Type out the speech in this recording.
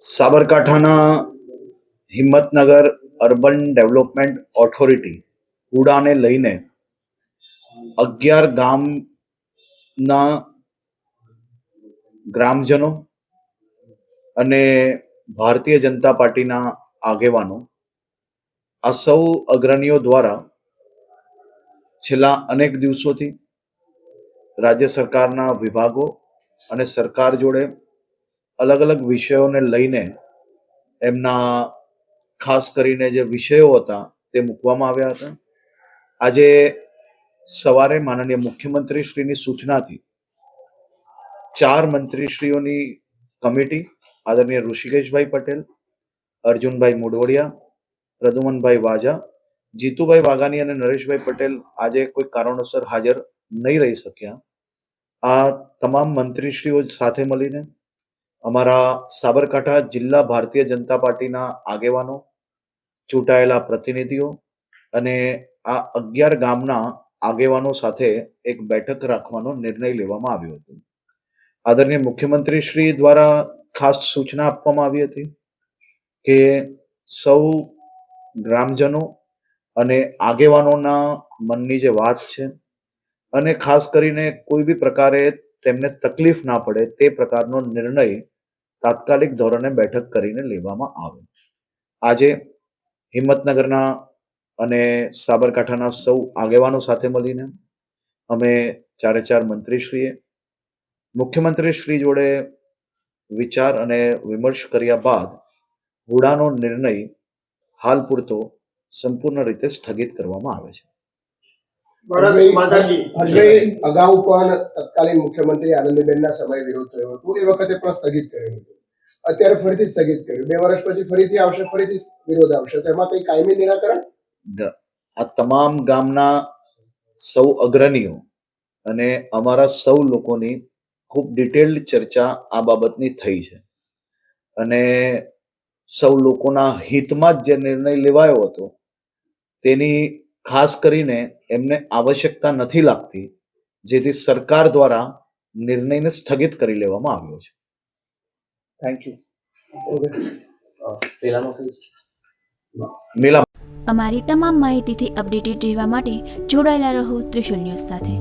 સાબરકાંઠાના Himmatnagar urban development authority ઉડાને લઈને 11 ગામના ગ્રામજનો અને ભારતીય જનતા પાર્ટીના આગેવાનો આ સૌ અગ્રણીઓ દ્વારા છેલ્લા અનેક દિવસોથી રાજ્ય સરકારના વિભાગો અને સરકાર જોડે અલગ અલગ વિષયોને લઈને એમના ખાસ કરીને જે વિષયો હતા તે મૂકવામાં આવ્યા હતા. આજે સવારે માનનીય મુખ્યમંત્રી શ્રીની સૂચનાથી 4 મંત્રીશ્રીઓની કમિટી આદરણીય ઋષિકેશભાઈ પટેલ, અર્જુનભાઈ મોઢવાડિયા, પ્રદ્યુમનભાઈ વાજા, જીતુભાઈ વાઘાણી અને નરેશભાઈ પટેલ આજે કોઈ કારણોસર હાજર નહીં રહી શક્યા. આ તમામ મંત્રીશ્રીઓ સાથે મળીને અમારા સાબરકાંઠા જિલ્લા ભારતીય જનતા પાર્ટીના આગેવાનો, ચૂંટાયેલા પ્રતિનિધિઓ અને આ 11 ગામના આગેવાનો સાથે એક બેઠક રાખવાનો નિર્ણય લેવામાં આવ્યો હતો. આદરણીય મુખ્યમંત્રી શ્રી દ્વારા ખાસ સૂચના આપવામાં આવી હતી કે સૌ ગ્રામજનો અને આગેવાનોના મનની જે વાત છે અને ખાસ કરીને કોઈ બી પ્રકારે તેમને તકલીફ ના પડે તે પ્રકારનો નિર્ણય તાત્કાલિક ધોરણે બેઠક કરીને લેવામાં આવે. આજે હિંમતનગરના અને સાબરકાંઠાના સૌ આગેવાનો સાથે મળીને અમે 4 મંત્રીશ્રીએ મુખ્યમંત્રી શ્રી જોડે વિચાર અને વિમર્શ કર્યા બાદ હુડાનો નિર્ણય હાલ પૂરતો સંપૂર્ણ રીતે સ્થગિત કરવામાં આવે છે. અગાઉ પણ તત્કાલીન મુખ્યમંત્રી આનંદીબેનના સમય વિરોધ થયો હતો, એ વખતે પણ સ્થગિત કર્યું હતું. અત્યારે ફરીથી સ્થગિત કર્યું. 2 વર્ષ પછી ફરીથી આવશે, ફરીથી વિરોધ આવશે. તો એમાં કઈ કાયમી નિરાકરણ? આ તમામ ગામના સૌ અગ્રણીઓ અને અમારા સૌ લોકોની ખૂબ ડિટેલ્ડ ચર્ચા આ બાબતની થઈ છે અને સૌ લોકોના હિતમાં જ જે નિર્ણય લેવાયો હતો તેની ખાસ કરીને એમને આવશ્યકતા નથી લાગતી, જેથી સરકાર દ્વારા નિર્ણયને સ્થગિત કરી લેવામાં આવ્યો છે. Thank you. અમારી તમામ માહિતીથી અપડેટેડ રહેવા માટે જોડાયેલા રહો ત્રિશુલ ન્યૂઝ સાથે.